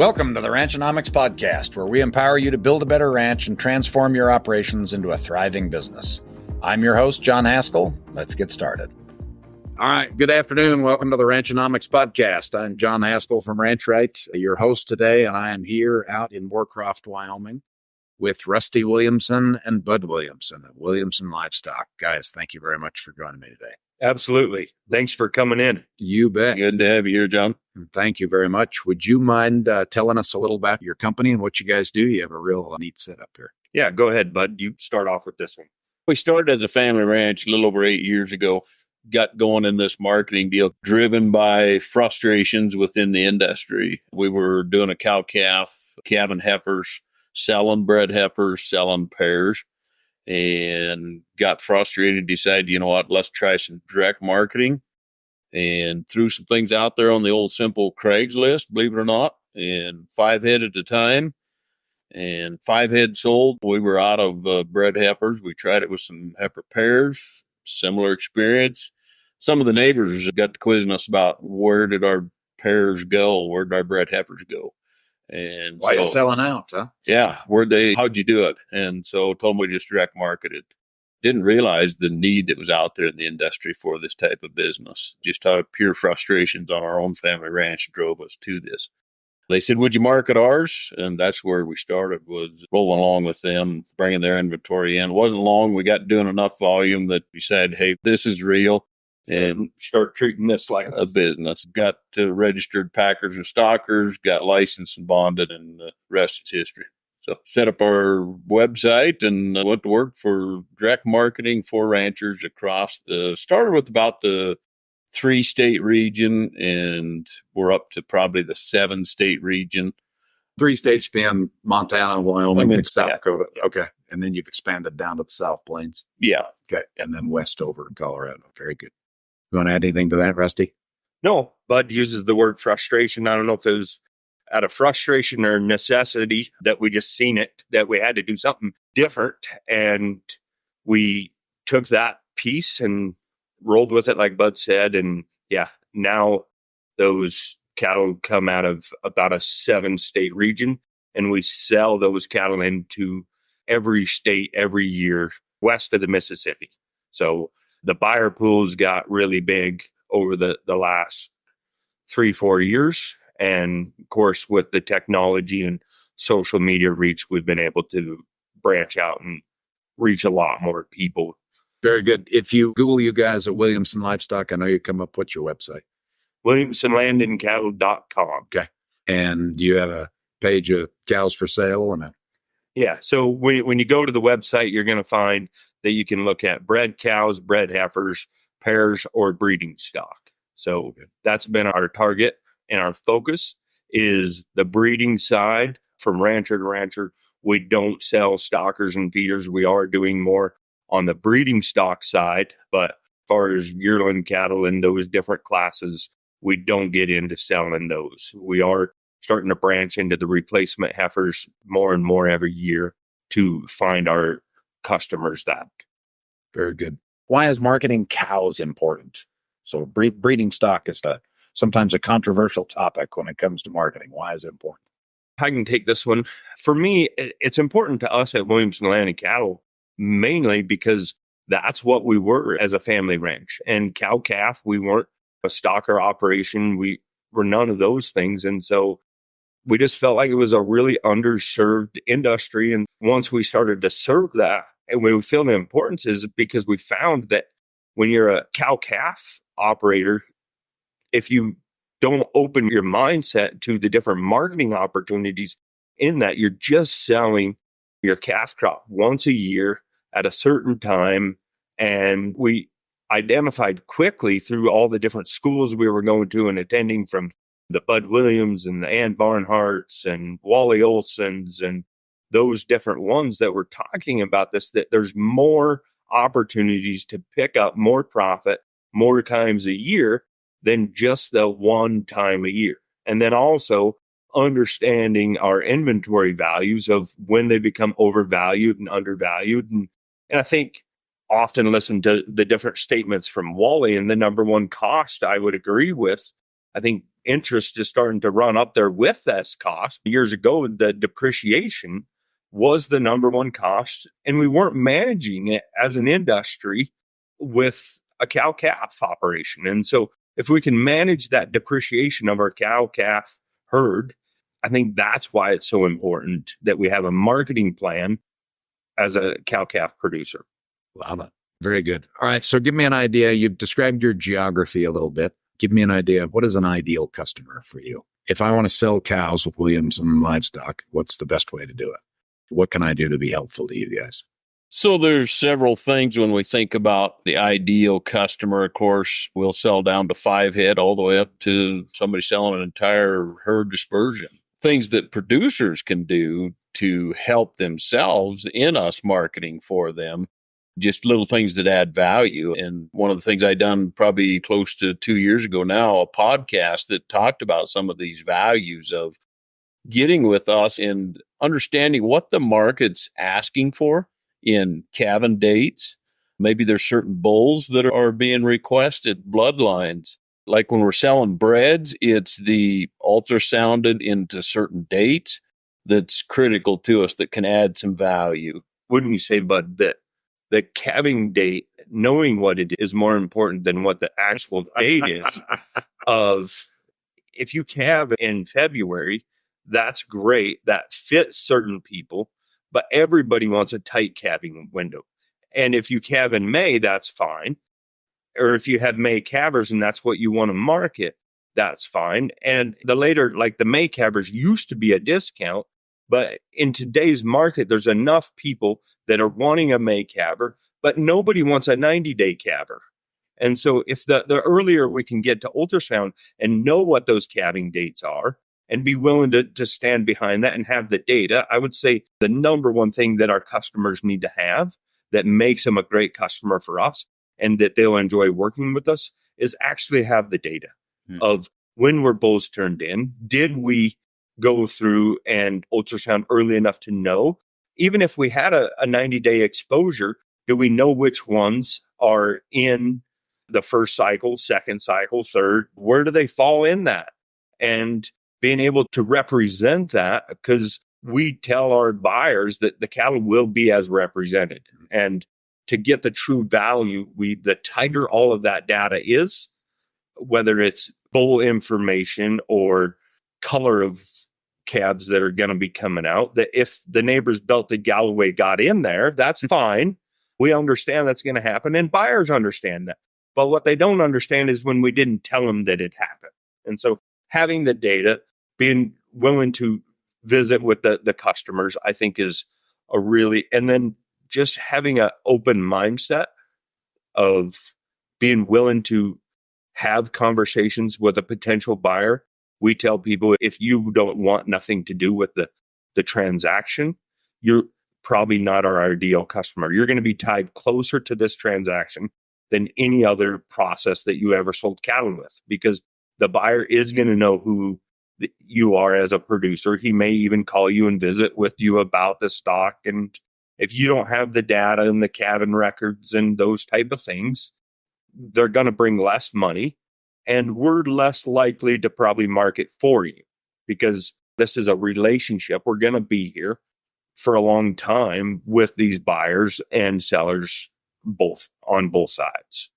Welcome to the Ranchonomics Podcast, where we empower you to build a better ranch and transform your operations into a thriving business. I'm your host, John Haskell. Let's get started. All right. Good afternoon. Welcome to the Ranchonomics Podcast. I'm John Haskell from Ranch Right, your host today, and I am here out in Moorcroft, Wyoming, with Rusty Williamson and Bud Williamson of Williamson Livestock. Guys, thank you very much for joining me today. Absolutely. Thanks for coming in. You bet. Good to have you here, John. Thank you very much. Would you mind telling us a little about your company and what you guys do? You have a real neat setup here. Yeah, go ahead, Bud. You start off with this one. We started as a family ranch a little over 8 years ago. Got going in this marketing deal driven by frustrations within the industry. We were doing a cow-calf, calving heifers, selling bred heifers, selling pairs, and got frustrated, decided, you know what, let's try some direct marketing, and threw some things out there on the old simple Craigslist, believe it or not, and 5 head at a time, and 5 head sold. We were out of bred heifers. We tried it with some heifer pairs, similar experience. Some of the neighbors got to quizzing us about where did our pairs go? Where did our bred heifers go? And Why you selling out, huh? Yeah. How'd you do it? And so told them we just direct marketed. Didn't realize the need that was out there in the industry for this type of business. Just out of pure frustrations on our own family ranch drove us to this. They said, would you market ours? And that's where we started, was rolling along with them, bringing their inventory in. It wasn't long. We got doing enough volume that we said, hey, this is real. And start treating this like a business. Got registered packers and stockers, got licensed and bonded, and the rest is history. So set up our website and went to work for direct marketing for ranchers started with about the 3-state region, and we're up to probably the 7-state region. 3 states being Montana, Wyoming, and South yeah. Dakota. Okay. And then you've expanded down to the South Plains. Yeah. Okay. And then west over to Colorado. Very good. You want to add anything to that, Rusty? No, Bud uses the word frustration. I don't know if it was out of frustration or necessity that we just seen it, that we had to do something different. And we took that piece and rolled with it, like Bud said. And yeah, now those cattle come out of about a 7-state region, and we sell those cattle into every state every year west of the Mississippi. So the buyer pools got really big over the last 3-4 years. And of course, with the technology and social media reach, we've been able to branch out and reach a lot more people. Very good. If you Google you guys at Williamson Livestock, I know you come up. What's your website? WilliamsonLandCattle.com. Okay. And you have a page of cows for sale and Yeah. So when you go to the website, you're going to find that you can look at bred cows, bred heifers, pairs, or breeding stock. So that's been our target, and our focus is the breeding side from rancher to rancher. We don't sell stockers and feeders. We are doing more on the breeding stock side, but as far as yearling cattle and those different classes, we don't get into selling those. We are starting to branch into the replacement heifers more and more every year to find our customers that. Very good. Why is marketing cows important? So breeding stock is sometimes a controversial topic when it comes to marketing. Why is it important? I can take this one. For me, it's important to us at Williamson Land Cattle, mainly because that's what we were as a family ranch. And cow-calf, we weren't a stocker operation. We were none of those things. And so we just felt like it was a really underserved industry. And once we started to serve that, and we feel the importance is because we found that when you're a cow-calf operator, if you don't open your mindset to the different marketing opportunities in that, you're just selling your calf crop once a year at a certain time. And we identified quickly through all the different schools we were going to and attending, from the Bud Williams and the Ann Barnharts and Wally Olsons and those different ones that were talking about this, that there's more opportunities to pick up more profit more times a year than just the one time a year. And then also understanding our inventory values of when they become overvalued and undervalued. And I think often listen to the different statements from Wally, and the number one cost I would agree with I think interest is starting to run up there with that cost. Years ago, the depreciation was the number one cost, and we weren't managing it as an industry with a cow-calf operation. And so if we can manage that depreciation of our cow-calf herd, I think that's why it's so important that we have a marketing plan as a cow-calf producer. Love it. Very good. All right. So give me an idea. You've described your geography a little bit. Give me an idea of what is an ideal customer for you. If I want to sell cows with Williamson Livestock, what's the best way to do it? What can I do to be helpful to you guys? So there's several things when we think about the ideal customer. Of course, we'll sell down to 5 head all the way up to somebody selling an entire herd dispersion. Things that producers can do to help themselves in us marketing for them, just little things that add value. And one of the things I done probably close to 2 years ago now, a podcast that talked about some of these values of getting with us and understanding what the market's asking for in calving dates. Maybe there's certain bulls that are being requested, bloodlines. Like when we're selling breds, it's the ultrasounded into certain dates that's critical to us that can add some value. Wouldn't you say, Bud, that the calving date, knowing what it is more important than what the actual date is of if you calve in February, that's great. That fits certain people, but everybody wants a tight calving window. And if you calve in May, that's fine. Or if you have May calvers and that's what you want to market, that's fine. And the later, like the May calvers used to be a discount, but in today's market, there's enough people that are wanting a May calver, but nobody wants a 90-day calver. And so if the earlier we can get to ultrasound and know what those calving dates are and be willing to stand behind that and have the data, I would say the number one thing that our customers need to have that makes them a great customer for us and that they'll enjoy working with us is actually have the data of when were bulls turned in. Did we go through and ultrasound early enough to know? Even if we had a 90-day exposure, do we know which ones are in the first cycle, second cycle, third? Where do they fall in that? And being able to represent that, because we tell our buyers that the cattle will be as represented. And to get the true value, the tighter all of that data is, whether it's bull information or color of calves that are going to be coming out, that if the neighbor's belted Galloway got in there, that's fine. We understand that's going to happen, and buyers understand that. But what they don't understand is when we didn't tell them that it happened. And so having the data, being willing to visit with the customers, I think is a really, and then just having an open mindset of being willing to have conversations with a potential buyer. We tell people, if you don't want nothing to do with the transaction, you're probably not our ideal customer. You're going to be tied closer to this transaction than any other process that you ever sold cattle with, because the buyer is going to know who you are as a producer. He may even call you and visit with you about the stock. And if you don't have the data and the calving records and those type of things, they're going to bring less money, and we're less likely to probably market for you, because this is a relationship. We're going to be here for a long time with these buyers and sellers, both on both sides.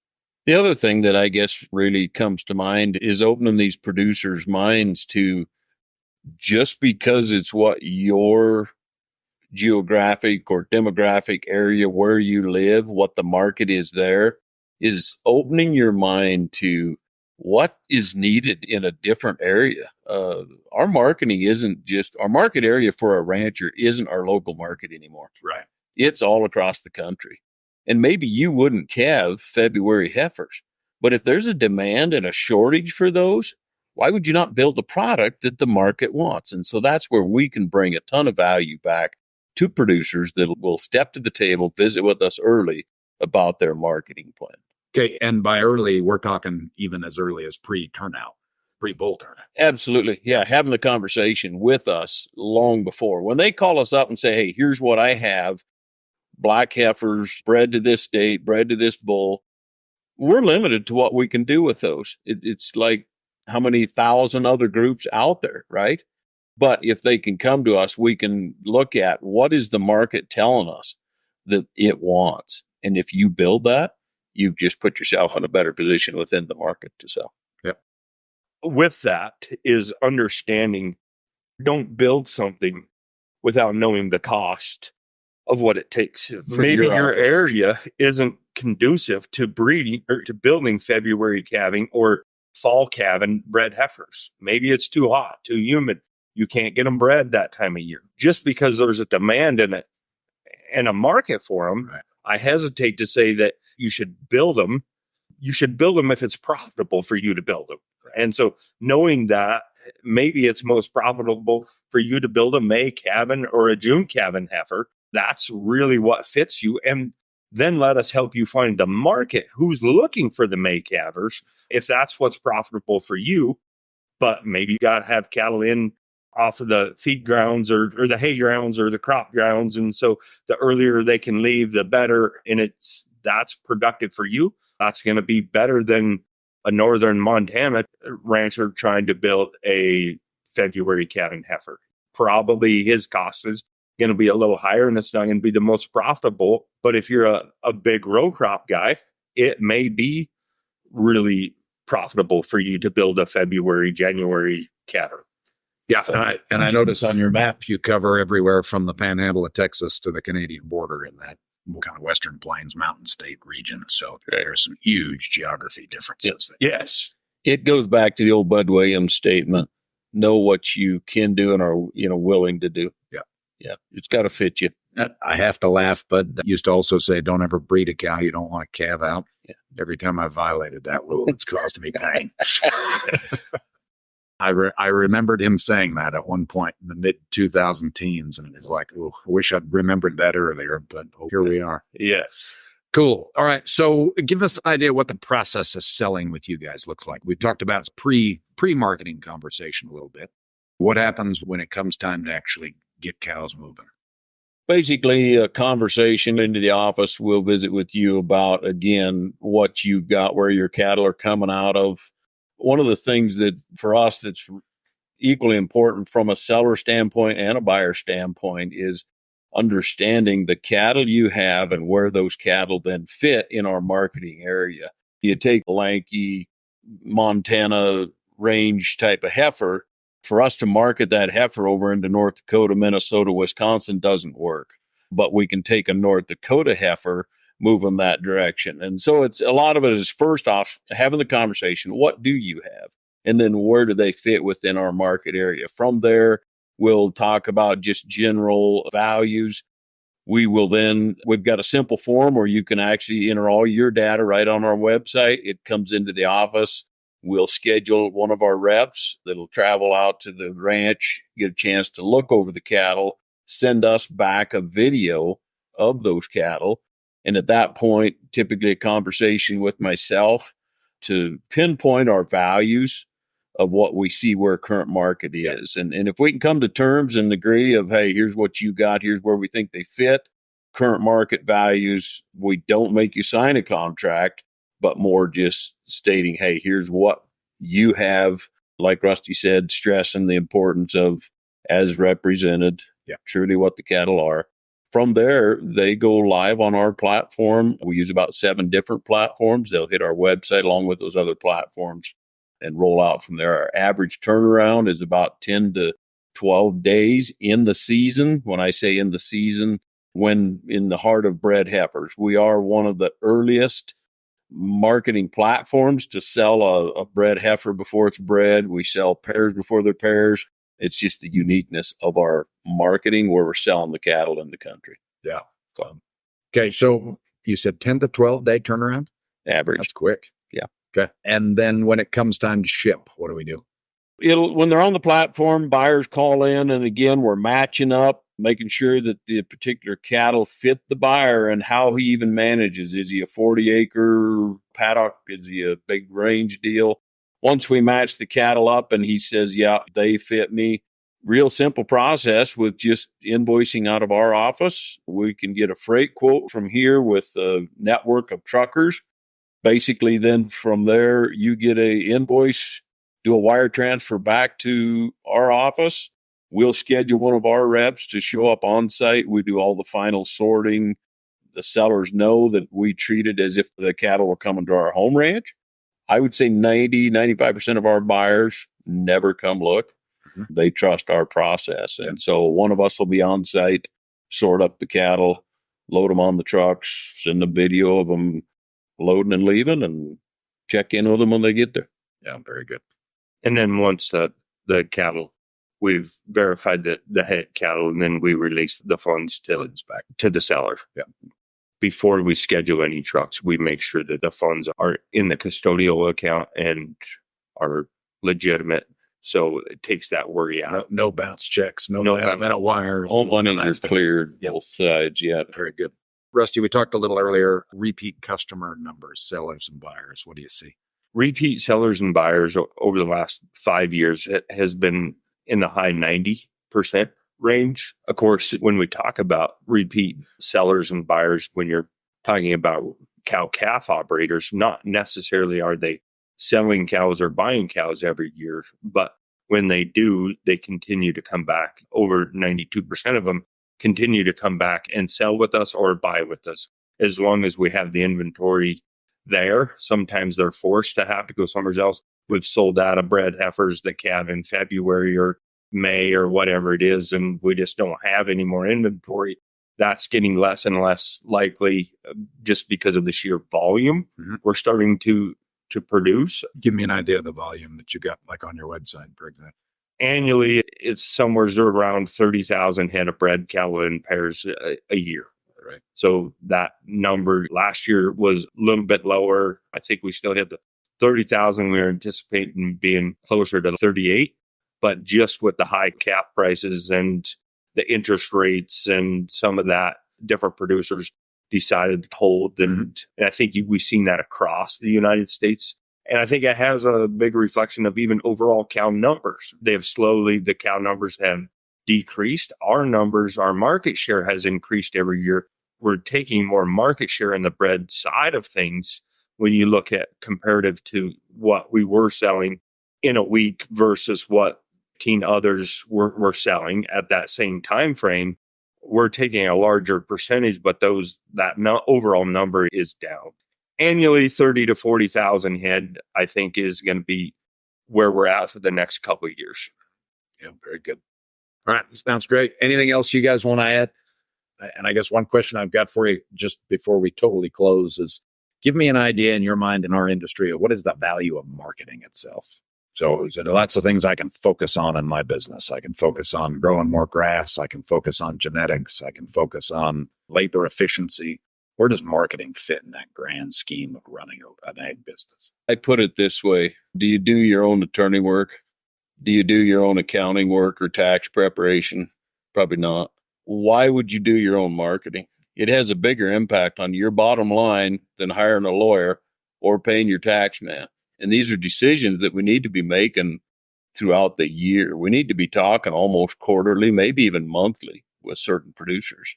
The other thing that I guess really comes to mind is opening these producers' minds to, just because it's what your geographic or demographic area where you live, what the market is there, is opening your mind to what is needed in a different area. Our marketing isn't just, our market area for a rancher isn't our local market anymore. Right. It's all across the country. And maybe you wouldn't calve February heifers, but if there's a demand and a shortage for those, why would you not build the product that the market wants? And so that's where we can bring a ton of value back to producers that will step to the table, visit with us early about their marketing plan. Okay. And by early, we're talking even as early as pre-turnout, pre-bull turnout. Absolutely. Yeah. Having the conversation with us long before. When they call us up and say, hey, here's what I have, black heifers, bred to this date, bred to this bull, we're limited to what we can do with those. It's like how many thousand other groups out there, right? But if they can come to us, we can look at what is the market telling us that it wants. And if you build that, you've just put yourself in a better position within the market to sell. Yep. With that is understanding, don't build something without knowing the cost of what it takes. Maybe your area isn't conducive to breeding or to building February calving or fall calving bred heifers. Maybe it's too hot, too humid. You can't get them bred that time of year. Just because there's a demand in it and a market for them, right. I hesitate to say that you should build them. You should build them if it's profitable for you to build them. Right. And so knowing that maybe it's most profitable for you to build a May calving or a June calving heifer, that's really what fits you. And then let us help you find the market who's looking for the May calvers, if that's what's profitable for you. But maybe you got to have cattle in off of the feed grounds or the hay grounds or the crop grounds. And so the earlier they can leave, the better. And that's productive for you. That's going to be better than a northern Montana rancher trying to build a February calving heifer. Probably his cost is going to be a little higher and it's not going to be the most profitable. But if you're a big row crop guy, it may be really profitable for you to build a February, January calver. Yeah, and I notice on your map you cover everywhere from the panhandle of Texas to the Canadian border in that kind of Western Plains mountain state region. So there's some huge geography differences. Yes. It goes back to the old Bud Williams statement. Know what you can do and are, willing to do. Yeah. Yeah. It's got to fit you. I have to laugh, Bud used to also say, don't ever breed a cow you don't want to calve out. Yeah. Every time I violated that rule, it's caused me pain. I remembered him saying that at one point in the mid-2000 teens, and it was like, oh, I wish I'd remembered that earlier, but here we are. Yes. Cool. All right. So give us an idea what the process of selling with you guys looks like. We've talked about pre-marketing conversation a little bit. What happens when it comes time to actually get cows moving? Basically, a conversation into the office. We'll visit with you about, again, what you've got, where your cattle are coming out of. One of the things that for us that's equally important from a seller standpoint and a buyer standpoint is understanding the cattle you have and where those cattle then fit in our marketing area. You take a lanky Montana range type of heifer, for us to market that heifer over into North Dakota, Minnesota, Wisconsin doesn't work. But we can take a North Dakota heifer, move them that direction. And so it's a lot of it is first off having the conversation. What do you have? And then where do they fit within our market area? From there, we'll talk about just general values. We've got a simple form where you can actually enter all your data right on our website. It comes into the office. We'll schedule one of our reps that'll travel out to the ranch, get a chance to look over the cattle, send us back a video of those cattle. And at that point, typically a conversation with myself to pinpoint our values of what we see where current market is. And if we can come to terms and agree of, hey, here's what you got, here's where we think they fit, current market values, we don't make you sign a contract, but more just stating, hey, here's what you have, like Rusty said, stressing the importance of as represented, truly what the cattle are. From there, they go live on our platform. We use about 7 different platforms. They'll hit our website along with those other platforms and roll out from there. Our average turnaround is about 10 to 12 days in the season. When I say in the season, when in the heart of bred heifers, we are one of the earliest marketing platforms to sell a bred heifer before it's bred. We sell pairs before they're pairs. It's just the uniqueness of our marketing where we're selling the cattle in the country. Yeah. Okay. So you said 10 to 12 day turnaround? Average. That's quick. Yeah. Okay. And then when it comes time to ship, what do we do? When they're on the platform, buyers call in, and again, we're matching up, making sure that the particular cattle fit the buyer and how he even manages. Is he a 40-acre paddock? Is he a big range deal? Once we match the cattle up and he says, yeah, they fit me, real simple process with just invoicing out of our office. We can get a freight quote from here with a network of truckers. Basically, then from there, you get a invoice do a wire transfer back to our office. We'll schedule one of our reps to show up on site. We do all the final sorting. The sellers know that we treat it as if the cattle were coming to our home ranch. I would say 95% of our buyers never come look. They trust our process. And so one of us will be on site, sort up the cattle, load them on the trucks, send a video of them loading and leaving, and check in with them when they get there. Yeah, very good. And then once the cattle, we've verified the head cattle, and then we release the funds back to the seller. Yeah. Before we schedule any trucks, we make sure that the funds are in the custodial account and are legitimate. So it takes that worry out. No bounce checks, no last minute wires. All money is cleared, both sides. Yeah. Very good. Rusty, we talked a little earlier, repeat customer numbers, sellers and buyers. What do you see? Repeat sellers and buyers over the last 5 years, it has been in the high 90% range. Of course, when we talk about repeat sellers and buyers, when you're talking about cow-calf operators, not necessarily are they selling cows or buying cows every year, but when they do, they continue to come back. Over 92% of them continue to come back and sell with us or buy with us, as long as we have the inventory there. Sometimes they're forced to have to go somewhere else. We've sold out of bred heifers that calve in February or May or whatever it is, and we just don't have any more inventory. That's getting less and less likely just because of the sheer volume we're starting to produce. Give me an idea of the volume that you got, like on your website, for example. Annually, it's somewhere around 30,000 head of bred cattle in pairs a year. Right. So that number last year was a little bit lower. I think we still hit the 30,000. We were anticipating being closer to 38, but just with the high calf prices and the interest rates and some of that, different producers decided to hold. And I think we've seen that across the United States. And I think it has a big reflection of even overall cow numbers. The cow numbers have decreased. Our numbers, our market share has increased every year. We're taking more market share in the bred side of things when you look at comparative to what we were selling in a week versus what others were selling at that same time frame. We're taking a larger percentage, but overall number is down. Annually, 30 to 40,000 head, I think, is going to be where we're at for the next couple of years. Yeah, very good. All right, sounds great. Anything else you guys want to add? And I guess one question I've got for you just before we totally close is, give me an idea in your mind in our industry of what is the value of marketing itself. So there are lots of things I can focus on in my business. I can focus on growing more grass. I can focus on genetics. I can focus on labor efficiency. Where does marketing fit in that grand scheme of running an ag business? I put it this way. Do you do your own attorney work? Do you do your own accounting work or tax preparation? Probably not. Why would you do your own marketing? It has a bigger impact on your bottom line than hiring a lawyer or paying your tax man. And these are decisions that we need to be making throughout the year. We need to be talking almost quarterly, maybe even monthly with certain producers.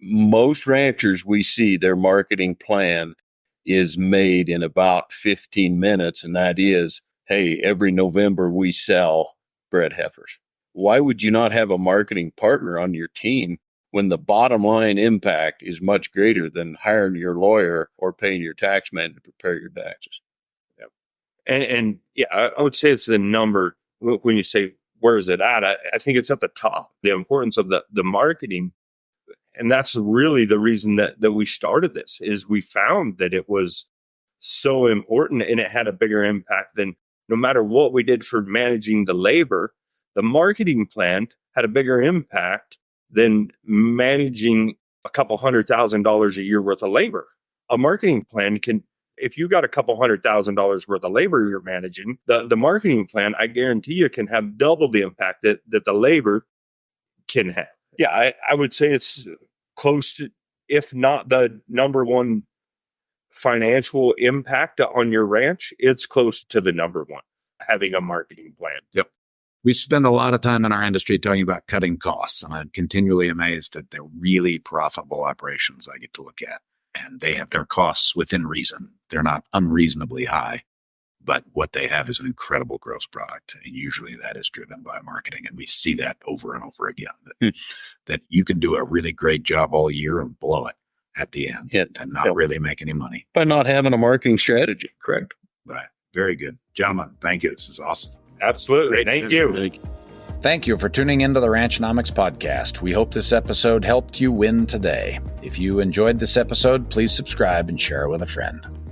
Most ranchers we see, their marketing plan is made in about 15 minutes. And that is, hey, every November we sell bred heifers. Why would you not have a marketing partner on your team when the bottom line impact is much greater than hiring your lawyer or paying your tax man to prepare your taxes? And yeah, I would say it's the number. When you say, where is it at? I think it's at the top, the importance of the marketing. And that's really the reason that we started this, is we found that it was so important and it had a bigger impact than no matter what we did for managing the labor. The marketing plan had a bigger impact than managing a couple $100,000 a year worth of labor. A marketing plan if you got a couple $100,000 worth of labor you're managing, the marketing plan, I guarantee you, can have double the impact that the labor can have. Yeah, I would say it's close to, if not the number one financial impact on your ranch, it's close to the number one, having a marketing plan. Yep. We spend a lot of time in our industry talking about cutting costs, and I'm continually amazed at the really profitable operations I get to look at. And they have their costs within reason. They're not unreasonably high. But what they have is an incredible gross product. And usually that is driven by marketing. And we see that over and over again, that you can do a really great job all year and blow it at the end and not really make any money. By not having a marketing strategy. Correct. Right. Very good. Gentlemen, thank you. This is awesome. Absolutely. Great Thank visit. you. Thank you for tuning into the Ranchonomics podcast. We hope this episode helped you win today. If you enjoyed this episode, please subscribe and share it with a friend.